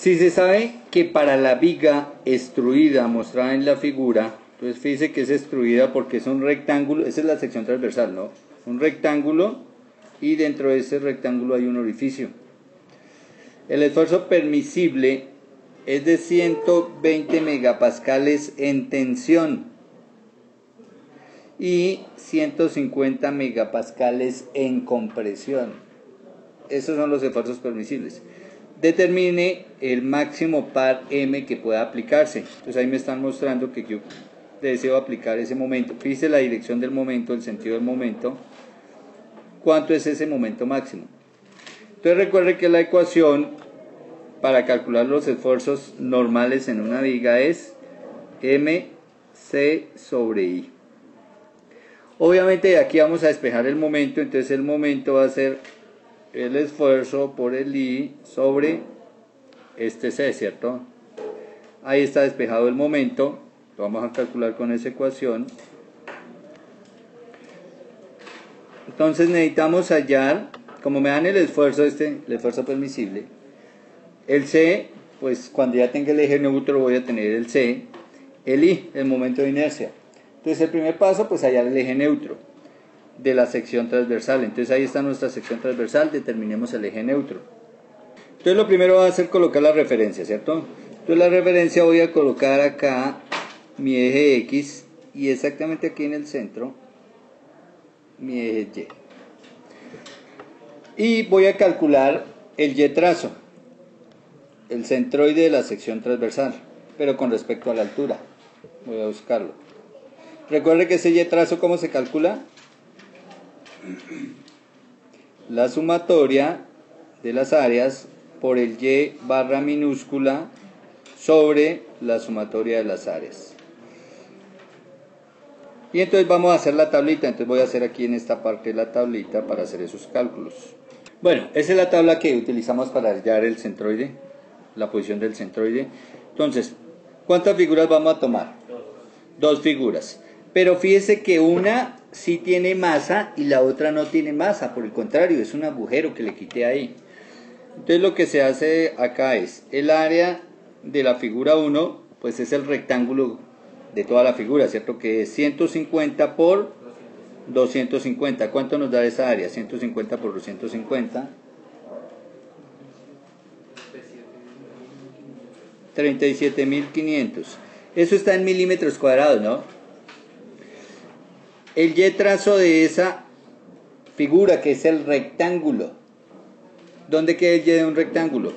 Si se sabe que para la viga extruida mostrada en la figura, entonces fíjese que es extruida porque es un rectángulo, esa es la sección transversal, ¿no? Un rectángulo y dentro de ese rectángulo hay un orificio. El esfuerzo permisible es de 120 megapascales en tensión y 150 megapascales en compresión. Esos son los esfuerzos permisibles. Determine el máximo par M que pueda aplicarse. Entonces ahí me están mostrando que yo deseo aplicar ese momento. Fíjese la dirección del momento, el sentido del momento. ¿Cuánto es ese momento máximo? Entonces recuerde que la ecuación para calcular los esfuerzos normales en una viga es mc sobre i. Obviamente de aquí vamos a despejar el momento, entonces el momento va a ser el esfuerzo por el i sobre este c, ¿cierto? Ahí está despejado el momento, lo vamos a calcular con esa ecuación. Entonces necesitamos hallar, como me dan el esfuerzo el esfuerzo permisible, el c, pues cuando ya tenga el eje neutro voy a tener el c, el i, el momento de inercia. Entonces el primer paso, pues hallar el eje neutro de la sección transversal. Entonces ahí está nuestra sección transversal, determinemos el eje neutro. Entonces lo primero va a ser colocar la referencia, ¿cierto? Entonces la referencia voy a colocar acá mi eje X y exactamente aquí en el centro mi eje Y. Y voy a calcular el Y trazo, el centroide de la sección transversal, pero con respecto a la altura. Voy a buscarlo. Recuerde que ese Y trazo, ¿cómo se calcula? La sumatoria de las áreas por el Y barra minúscula sobre la sumatoria de las áreas. Y entonces vamos a hacer la tablita. Entonces voy a hacer aquí en esta parte la tablita para hacer esos cálculos. Bueno, esa es la tabla que utilizamos para hallar el centroide, la posición del centroide. Entonces, ¿cuántas figuras vamos a tomar? Dos figuras. Pero fíjese que una sí tiene masa y la otra no tiene masa. Por el contrario, es un agujero que le quité ahí. Entonces lo que se hace acá es, el área de la figura 1, pues es el rectángulo de toda la figura, ¿cierto? Que es 150 por 250. ¿Cuánto nos da esa área? 150 por 250. 37.500. Eso está en milímetros cuadrados, ¿no? El Y trazo de esa figura, que es el rectángulo. ¿Dónde queda el Y de un rectángulo?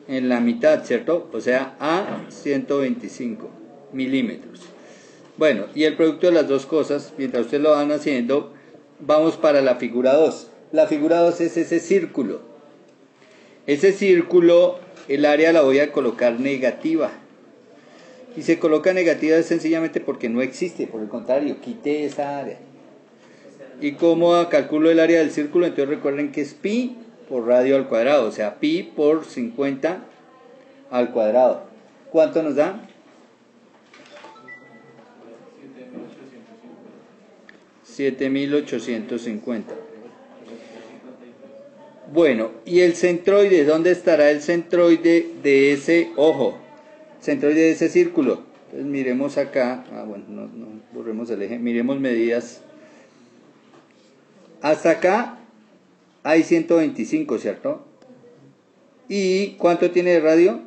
En la mitad, ¿cierto? O sea, a 125 milímetros. Bueno, y el producto de las dos cosas, mientras ustedes lo van haciendo, vamos para la figura 2. La figura 2 es ese círculo. Ese círculo, el área la voy a colocar negativa. Y se coloca negativa sencillamente porque no existe, por el contrario, quité esa área. ¿Y cómo calculo el área del círculo? Entonces recuerden que es pi por radio al cuadrado, o sea, pi por 50 al cuadrado. ¿Cuánto nos da? 7.850. Bueno, ¿y el centroide? ¿Dónde estará el centroide de ese ojo? Centroide de ese círculo. Entonces miremos acá. Bueno, no borremos el eje. Miremos medidas. Hasta acá hay 125, ¿cierto? ¿Y cuánto tiene de radio?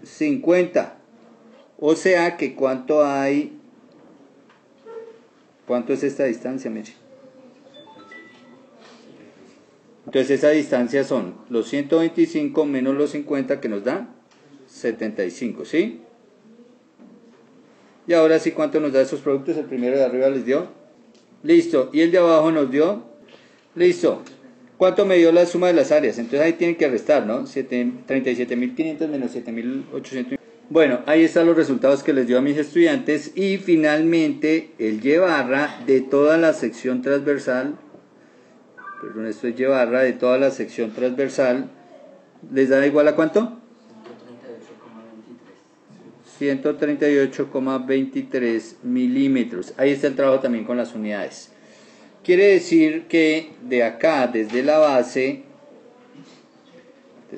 50. O sea que ¿cuánto hay? ¿Cuánto es esta distancia, Meche? Entonces esa distancia son los 125 menos los 50, que nos da 75, ¿sí? Y ahora sí, ¿cuánto nos da esos productos? El primero de arriba les dio. Listo. ¿Y el de abajo nos dio? Listo. ¿Cuánto me dio la suma de las áreas? Entonces ahí tienen que restar, ¿no? 37.500 menos 7.800. Bueno, ahí están los resultados que les dio a mis estudiantes. Y finalmente el Y barra de toda la sección transversal, perdón, esto es Y barra de toda la sección transversal, ¿les da igual a cuánto? 138,23 milímetros. Ahí está el trabajo también con las unidades. Quiere decir que de acá, desde la base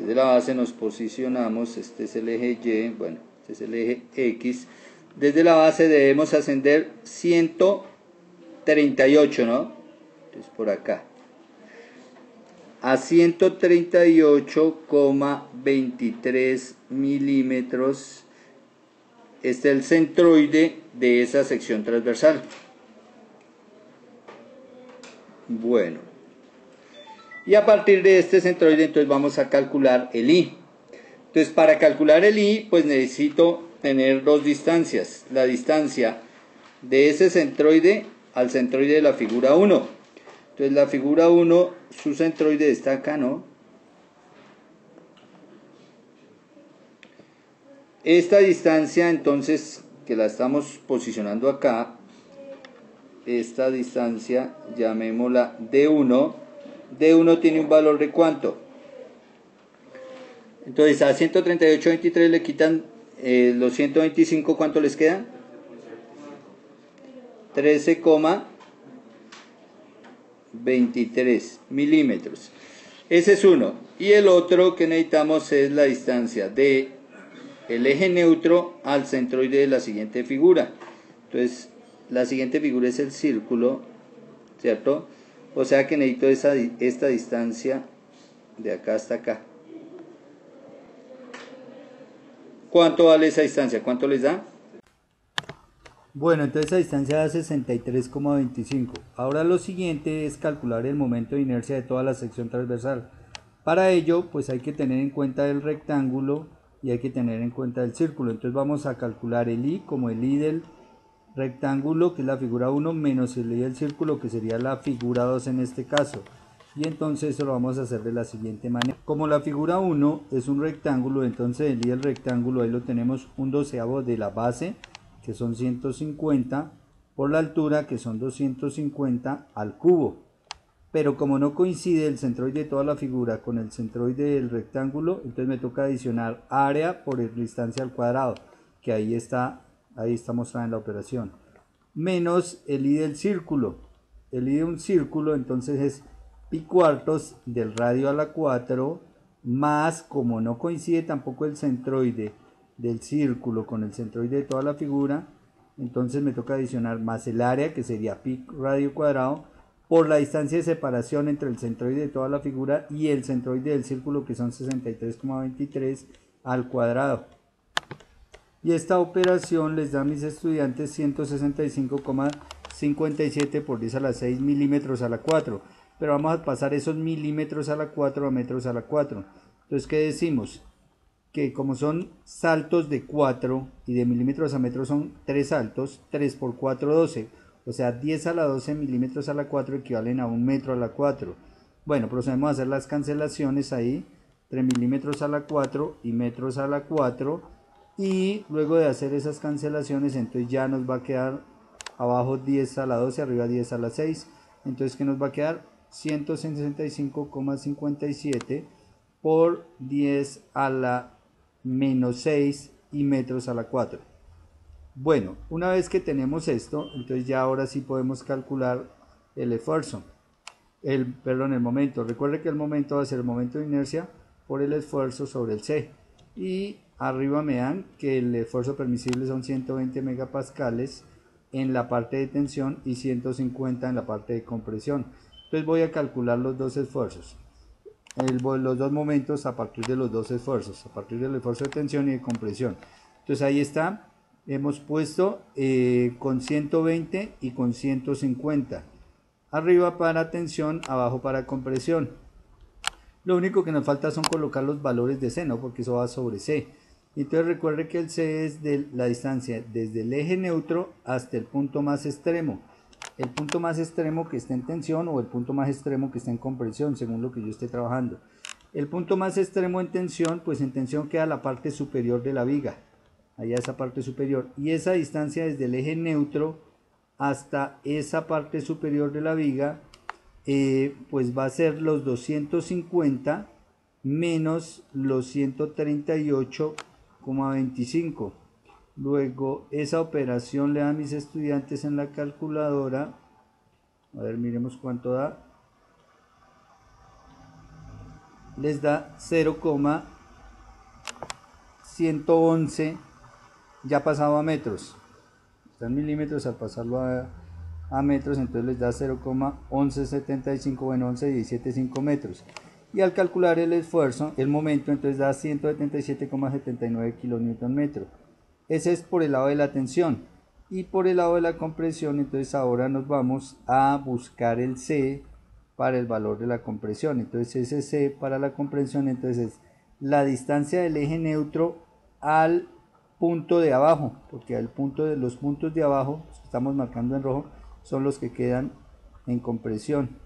desde la base nos posicionamos, este es el eje Y, bueno, este es el eje X, desde la base debemos ascender 138, ¿no? Entonces por acá, a 138,23 milímetros, este es el centroide de esa sección transversal. Bueno, y a partir de este centroide entonces vamos a calcular el I. Entonces para calcular el I pues necesito tener dos distancias, la distancia de ese centroide al centroide de la figura 1. Entonces la figura 1, su centroide está acá, ¿no? Esta distancia entonces, que la estamos posicionando acá, esta distancia, llamémosla D1. D1 tiene un valor de ¿cuánto? Entonces a 138,23 le quitan los 125, ¿cuánto les queda? 13,23 milímetros. Ese es uno. Y el otro que necesitamos es la distancia de el eje neutro al centroide de la siguiente figura. Entonces la siguiente figura es el círculo, ¿cierto? O sea que necesito esta distancia de acá hasta acá. ¿Cuánto vale esa distancia? ¿Cuánto les da? Bueno, entonces esa distancia da 63,25. Ahora lo siguiente es calcular el momento de inercia de toda la sección transversal. Para ello, pues hay que tener en cuenta el rectángulo y hay que tener en cuenta el círculo. Entonces vamos a calcular el I como el I del rectángulo, que es la figura 1, menos el I del círculo, que sería la figura 2 en este caso. Y entonces eso lo vamos a hacer de la siguiente manera. Como la figura 1 es un rectángulo, entonces el I del rectángulo ahí lo tenemos 1/12 de la base, que son 150, por la altura, que son 250 al cubo. Pero como no coincide el centroide de toda la figura con el centroide del rectángulo, entonces me toca adicionar área por distancia al cuadrado, que ahí está mostrada en la operación, menos el I del círculo. El I de un círculo entonces es pi cuartos del radio a la 4, más, como no coincide tampoco el centroide del círculo con el centroide de toda la figura, entonces me toca adicionar más el área, que sería pi radio cuadrado, por la distancia de separación entre el centroide de toda la figura y el centroide del círculo, que son 63,23 al cuadrado. Y esta operación les da a mis estudiantes 165,57 por 10 a la 6 milímetros a la 4. Pero vamos a pasar esos milímetros a la 4 a metros a la 4. Entonces, ¿qué decimos? Que como son saltos de 4 y de milímetros a metros son 3 saltos, 3 por 4, 12. O sea, 10 a la 12 milímetros a la 4 equivalen a 1 metro a la 4. Bueno, procedemos a hacer las cancelaciones ahí. 3 milímetros a la 4 y metros a la 4. Y luego de hacer esas cancelaciones, entonces ya nos va a quedar abajo 10 a la 12, arriba 10 a la 6. Entonces, ¿qué nos va a quedar? 165,57 por 10 a la menos 6 y metros a la 4. Bueno, una vez que tenemos esto, entonces ya ahora sí podemos calcular el esfuerzo, el momento. Recuerde que el momento va a ser el momento de inercia por el esfuerzo sobre el C. Y arriba me dan que el esfuerzo permisible son 120 megapascales en la parte de tensión y 150 en la parte de compresión. Entonces voy a calcular los dos esfuerzos, los dos momentos a partir de los dos esfuerzos, a partir del esfuerzo de tensión y de compresión. Entonces ahí está, hemos puesto con 120 y con 150, arriba para tensión, abajo para compresión. Lo único que nos falta son colocar los valores de C, ¿no? Porque eso va sobre C. Entonces recuerde que el C es de la distancia desde el eje neutro hasta el punto más extremo. El punto más extremo que está en tensión o el punto más extremo que está en compresión, según lo que yo esté trabajando. El punto más extremo en tensión, pues en tensión queda la parte superior de la viga, allá esa parte superior. Y esa distancia desde el eje neutro hasta esa parte superior de la viga, pues va a ser los 250 menos los 138,25. Luego esa operación le da a mis estudiantes en la calculadora. A ver, miremos cuánto da. les da 0,111 ya pasado a metros. Está en milímetros, al pasarlo a metros, entonces les da 0,1175, bueno, 11,175 metros. Y al calcular el esfuerzo, el momento, entonces da 177,79 kN/m. Ese es por el lado de la tensión. Y por el lado de la compresión, entonces ahora nos vamos a buscar el C para el valor de la compresión. Entonces ese C para la compresión, entonces es la distancia del eje neutro al punto de abajo, porque los puntos de abajo, los que estamos marcando en rojo, son los que quedan en compresión.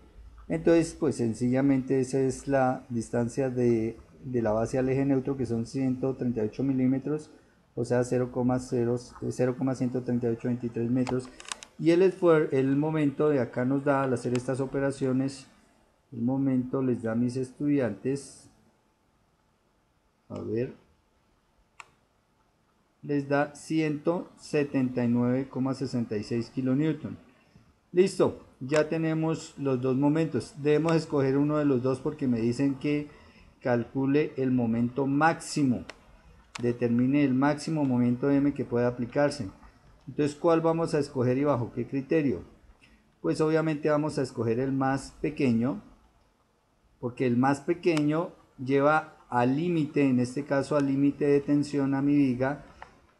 Entonces, pues sencillamente esa es la distancia de la base al eje neutro, que son 138 milímetros, o sea 0,13823 metros. Y el momento de acá nos da, al hacer estas operaciones, el momento les da a mis estudiantes, a ver, les da 179,66 kN. Listo, ya tenemos los dos momentos. Debemos escoger uno de los dos porque me dicen que calcule el momento máximo, determine el máximo momento M que pueda aplicarse. Entonces, ¿cuál vamos a escoger y bajo qué criterio? Pues obviamente vamos a escoger el más pequeño, porque el más pequeño lleva al límite, en este caso al límite de tensión a mi viga,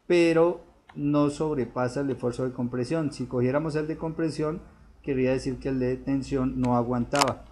pero no sobrepasa el esfuerzo de compresión. Si cogiéramos el de compresión, querría decir que el de tensión no aguantaba.